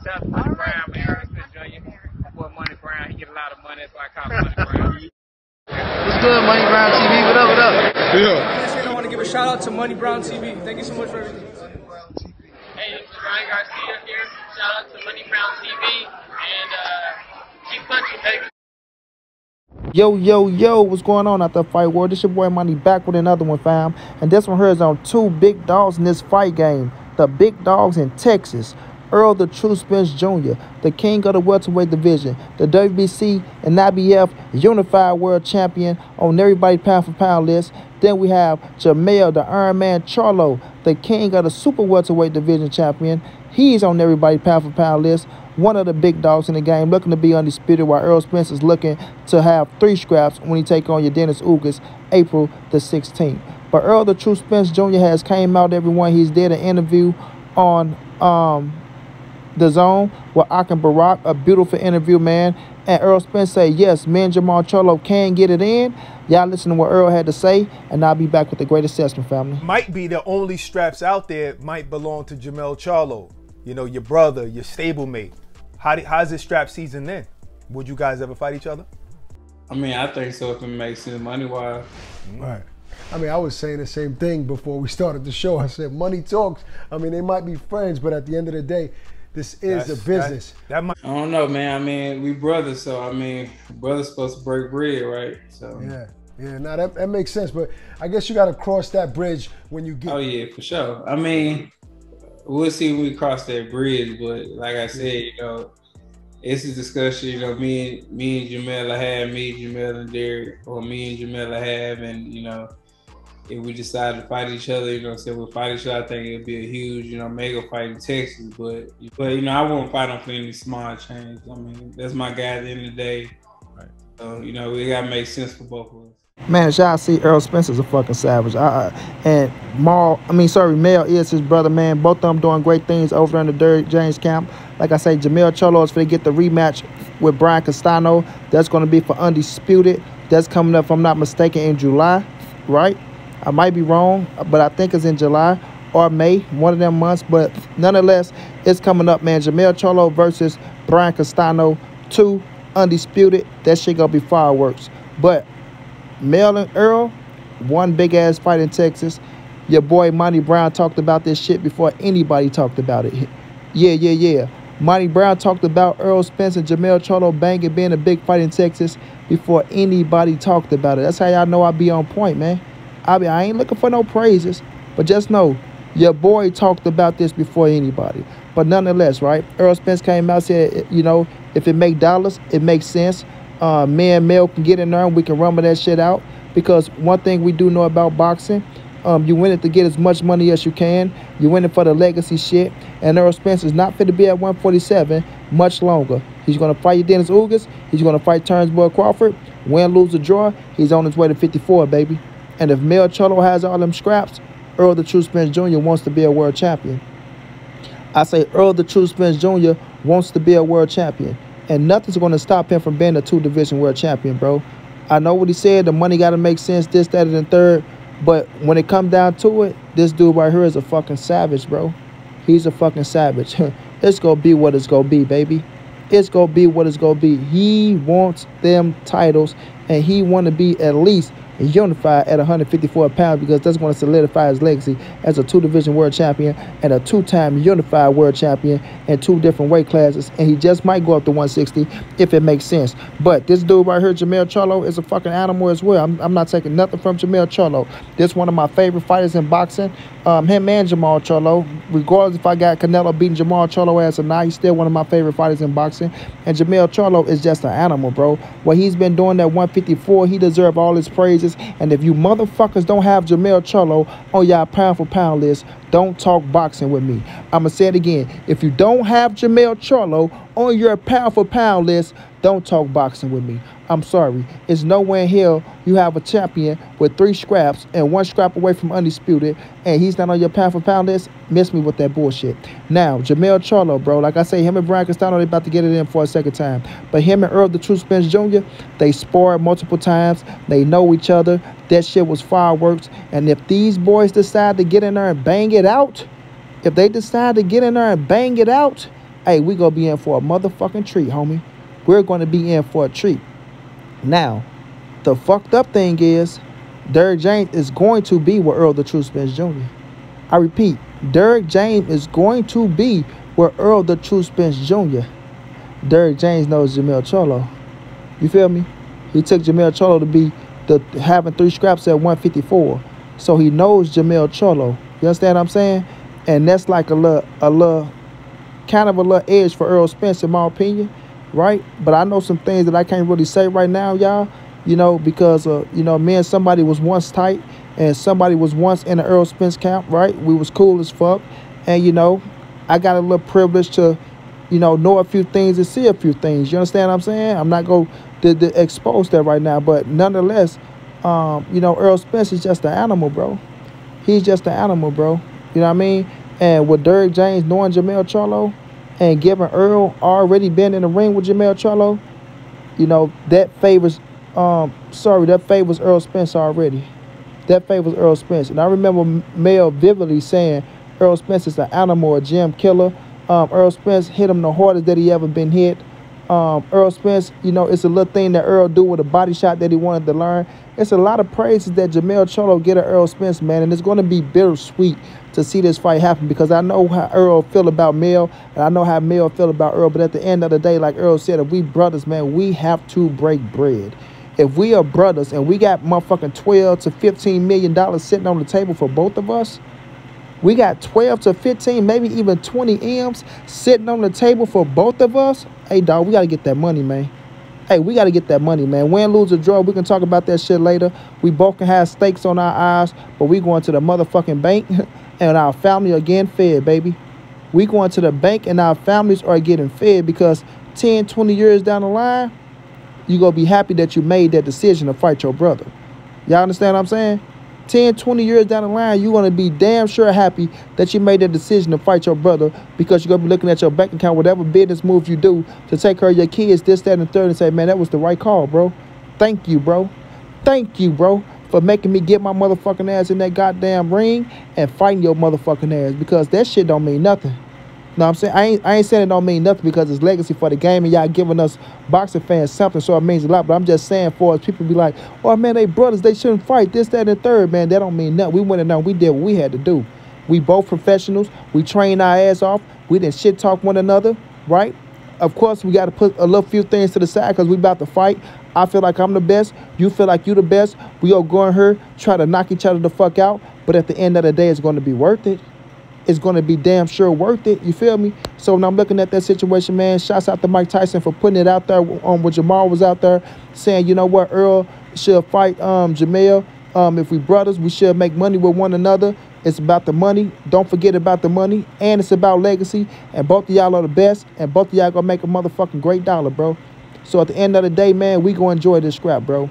Shout out to Money Brown, man. Errol Spence Jr. My boy Money Brown. He get a lot of money. That's why I call him Money Brown. What's good, Money Brown TV? What up, what up? Yeah. I want to give a shout out to Money Brown TV. Thank you so much for everything. Hey, this is Ryan Garcia here. Shout out to Money Brown TV. And keep punching, baby. Yo, what's going on out there, Fight World? This your boy Money back with another one, fam. And this one here is on two big dogs in this fight game. The big dogs in Texas. Errol the True Spence Jr., the king of the welterweight division, the WBC and IBF unified world champion on everybody's pound for pound list. Then we have Jermell, the Iron Man Charlo, the king of the super welterweight division champion. He's on everybody's pound for pound list. One of the big dogs in the game, looking to be undisputed, while Errol Spence is looking to have 3 scraps when he take on your Dennis Ugas April the 16th. But Errol the True Spence Jr. has came out, everyone. He's did an interview on The Zone with Akin Barak, a beautiful interview, man. And Errol Spence say, yes, me and Jermell Charlo can get it in. Y'all listen to what Errol had to say, and I'll be back with the great assessment, family. Might be the only straps out there might belong to Jermell Charlo. You know, your brother, your stablemate. How's this strap season then? Would you guys ever fight each other? I mean, I think so if it makes sense money-wise. Right. I mean, I was saying the same thing before we started the show. I said, money talks. I mean, they might be friends, but at the end of the day, this is a business. I don't know, man. I mean, we brothers, so I mean, brothers supposed to break bread, right? So yeah. Now that makes sense, but I guess you got to cross that bridge when you get. Oh yeah, for sure. I mean, we'll see when we cross that bridge, but like I said, you know, it's a discussion. You know, me and Jermell have, Jermell and Derek, or me and Jermell have, and you know, if we decide to fight each other, you know, say we'll fight each other, I think it'll be a huge, you know, mega fight in Texas. But you know, I won't fight him for any small change. I mean, that's my guy at the end of the day. Right. So, you know, we gotta make sense for both of us. Man, as y'all see, Errol Spence is a fucking savage. And Mel is his brother, man. Both of them doing great things over in the Derrick James camp. Like I say, Jermell Charlo is going to get the rematch with Brian Castano. That's going to be for Undisputed. That's coming up, if I'm not mistaken, in July, right? I might be wrong, but I think it's in July or May, one of them months. But nonetheless, it's coming up, man. Jermell Charlo versus Brian Castano, 2 Undisputed. That shit going to be fireworks. But Mel and Errol, one big-ass fight in Texas. Your boy Money Brown talked about this shit before anybody talked about it. Yeah. Money Brown talked about Errol Spence and Jermell Charlo banging being a big fight in Texas before anybody talked about it. That's how y'all know I be on point, man. I ain't looking for no praises, but just know your boy talked about this before anybody. But nonetheless, right, Errol Spence came out and said, you know, if it make dollars, it makes sense. Me and Mel can get in there and we can rumble that shit out. Because one thing we do know about boxing, you win it to get as much money as you can. You win it for the legacy shit. And Errol Spence is not fit to be at 147 much longer. He's going to fight Dennis Ugas. He's going to fight Turnbull Crawford. Win, lose, or draw, he's on his way to 54, baby. And if Mel Charlo has all them scraps, Errol the True Spence Jr. wants to be a world champion. I say Errol the True Spence Jr. wants to be a world champion. And nothing's going to stop him from being a 2-division world champion, bro. I know what he said. The money got to make sense, this, that, and the third. But when it comes down to it, this dude right here is a fucking savage, bro. He's a fucking savage. It's going to be what it's going to be, baby. It's going to be what it's going to be. He wants them titles, and he want to be at least unified at 154 pounds because that's going to solidify his legacy as a 2-division world champion and a 2-time unified world champion in 2 different weight classes. And he just might go up to 160 if it makes sense. But this dude right here, Jermell Charlo, is a fucking animal as well. I'm not taking nothing from Jermell Charlo. This is one of my favorite fighters in boxing. Him and Jermell Charlo, regardless if I got Canelo beating Jermell Charlo ass or not, he's still one of my favorite fighters in boxing. And Jermell Charlo is just an animal, bro. What he's been doing at 154, he deserves all his praises. And if you motherfuckers don't have Jermell Charlo on y'all pound for pound list, don't talk boxing with me. I'ma say it again. If you don't have Jermell Charlo on your pound for pound list, don't talk boxing with me. I'm sorry. It's nowhere in hell you have a champion with 3 scraps and 1 scrap away from undisputed, and he's not on your pound for pound list. Miss me with that bullshit. Now, Jermell Charlo, bro, like I say, him and Brian Castano, they about to get it in for a second time. But him and Errol the True Spence Jr., they sparred multiple times. They know each other. That shit was fireworks. And if these boys decide to get in there and bang it out, hey, we gonna be in for a motherfucking treat, homie. We're gonna be in for a treat. Now, the fucked up thing is, Derrick James is going to be with Earl the True Spence Jr. I repeat, Derrick James is going to be with Earl the True Spence Jr. Derrick James knows Jermell Charlo. You feel me? He took Jermell Charlo to be having 3 scraps at 154. So he knows Jermell Charlo. You understand what I'm saying? And that's like a little edge for Errol Spence, in my opinion, right? But I know some things that I can't really say right now, y'all, you know, because, you know, me and somebody was once tight, and somebody was once in the Errol Spence camp, right? We was cool as fuck. And, you know, I got a little privilege to, you know a few things and see a few things. You understand what I'm saying? I'm not going to expose that right now. But nonetheless, you know, Errol Spence is just an animal, bro. He's just an animal, bro. You know what I mean? And with Derrick James knowing Jermell Charlo and giving Earl already been in the ring with Jermell Charlo, you know, that favors Earl Spence already. That favors Earl Spence. And I remember Mel vividly saying Earl Spence is an animal, a gym killer. Earl Spence hit him the hardest that he ever been hit. Earl Spence, you know, it's a little thing that Earl do with a body shot that he wanted to learn. It's a lot of praises that Jermell Charlo get at Earl Spence, man, and it's going to be bittersweet to see this fight happen, because I know how Earl feel about Mel, and I know how Mel feel about Earl, but at the end of the day, like Earl said, if we brothers, man, we have to break bread. If we are brothers and we got motherfucking $12 to $15 million sitting on the table for both of us, we got 12 to 15, maybe even 20 M's sitting on the table for both of us. Hey, dog, we got to get that money, man. Hey, we got to get that money, man. Win, lose, or draw, we can talk about that shit later. We both can have stakes on our eyes, but we going to the motherfucking bank and our family are getting fed, baby. We going to the bank and our families are getting fed, because 10, 20 years down the line, you going to be happy that you made that decision to fight your brother. Y'all understand what I'm saying? 10, 20 years down the line, you're going to be damn sure happy that you made that decision to fight your brother, because you're going to be looking at your bank account, whatever business move you do to take care of your kids, this, that, and the third, and say, man, that was the right call, bro. Thank you, bro. Thank you, bro, for making me get my motherfucking ass in that goddamn ring and fighting your motherfucking ass, because that shit don't mean nothing. Know what I'm saying? I ain't saying it don't mean nothing, because it's legacy for the game and y'all giving us boxing fans something, so it means a lot. But I'm just saying, for us, people be like, oh man, they brothers, they shouldn't fight, this, that, and the third. Man, that don't mean nothing. We went in there, we did what we had to do. We both professionals. We trained our ass off. We didn't shit talk one another, right? Of course, we got to put a little few things to the side, because we about to fight. I feel like I'm the best. You feel like you the best. We all go in here, try to knock each other the fuck out. But at the end of the day, it's going to be worth it. It's going to be damn sure worth it. You feel me? So when I'm looking at that situation, man, shouts out to Mike Tyson for putting it out there when Jermell was out there saying, you know what, Earl should fight Jermell. If we brothers, we should make money with one another. It's about the money. Don't forget about the money. And it's about legacy. And both of y'all are the best. And both of y'all going to make a motherfucking great dollar, bro. So at the end of the day, man, we going to enjoy this scrap, bro.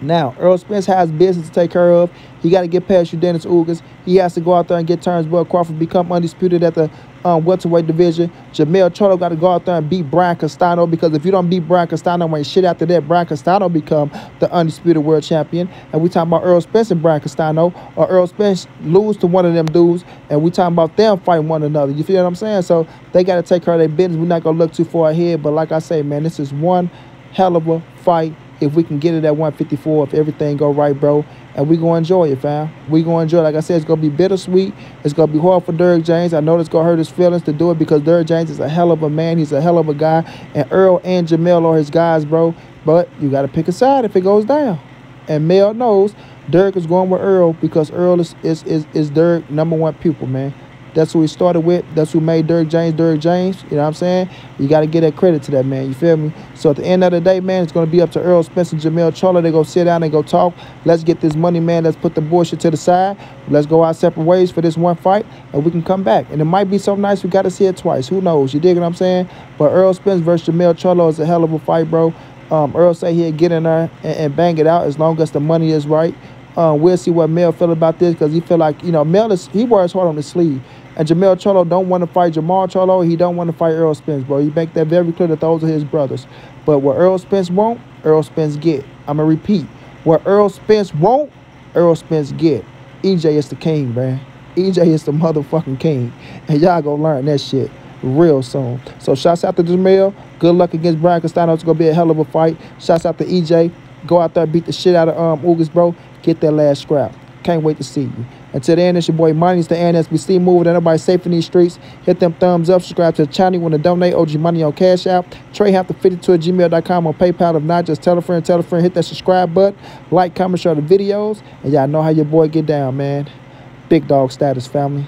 Now, Errol Spence has business to take care of. He got to get past Dennis Ugas. He has to go out there and get turns. Bud Crawford become undisputed at the welterweight division. Jermell Charlo got to go out there and beat Brian Castano, because if you don't beat Brian Castano, ain't shit after that. Brian Castano become the undisputed world champion. And we talking about Errol Spence and Brian Castano, or Errol Spence lose to one of them dudes, and we talking about them fighting one another. You feel what I'm saying? So they got to take care of their business. We're not going to look too far ahead, but like I say, man, this is one hell of a fight. If we can get it at 154, if everything go right, bro, and we gonna enjoy it, fam. We gonna enjoy it. Like I said, it's gonna be bittersweet. It's gonna be hard for Derrick James. I know it's gonna hurt his feelings to do it, because Derrick James is a hell of a man. He's a hell of a guy, and Earl and Jermell are his guys, bro. But you gotta pick a side if it goes down. And Mel knows Derrick is going with Earl, because Earl is Derrick's #1 pupil, man. That's who he started with. That's who made Derrick James, Derrick James. You know what I'm saying? You got to give that credit to that, man. You feel me? So at the end of the day, man, it's going to be up to Errol Spence and Jermell Charlo. They go sit down and go talk. Let's get this money, man. Let's put the bullshit to the side. Let's go our separate ways for this one fight, and we can come back. And it might be so nice we got to see it twice. Who knows? You dig what I'm saying? But Errol Spence versus Jermell Charlo is a hell of a fight, bro. Earl say he'll get in there and bang it out as long as the money is right. We'll see what Mel feel about this, because he feel like, you know, he wears hard on his sleeve. And Jermell Charlo don't want to fight Jermall Charlo. He don't want to fight Errol Spence, bro. He make that very clear that those are his brothers. But what Errol Spence want, Errol Spence get. I'm going to repeat. What Errol Spence want, Errol Spence get. EJ is the king, man. EJ is the motherfucking king. And y'all gonna learn that shit. real soon. So shouts out to Jermell. Good luck against Brian Castano. It's going to be a hell of a fight. Shouts out to EJ. Go out there, beat the shit out of Ugas, bro. Get that last scrap. Can't wait to see you. Until then, it's your boy Money. It's the NSBC moving. Everybody safe in these streets. Hit them thumbs up. Subscribe to the channel. You want to donate? OG Money on Cash App. TreyHampton52@gmail.com on PayPal. If not, just tell a friend, hit that subscribe button. Like, comment, share the videos. And y'all know how your boy get down, man. Big dog status, family.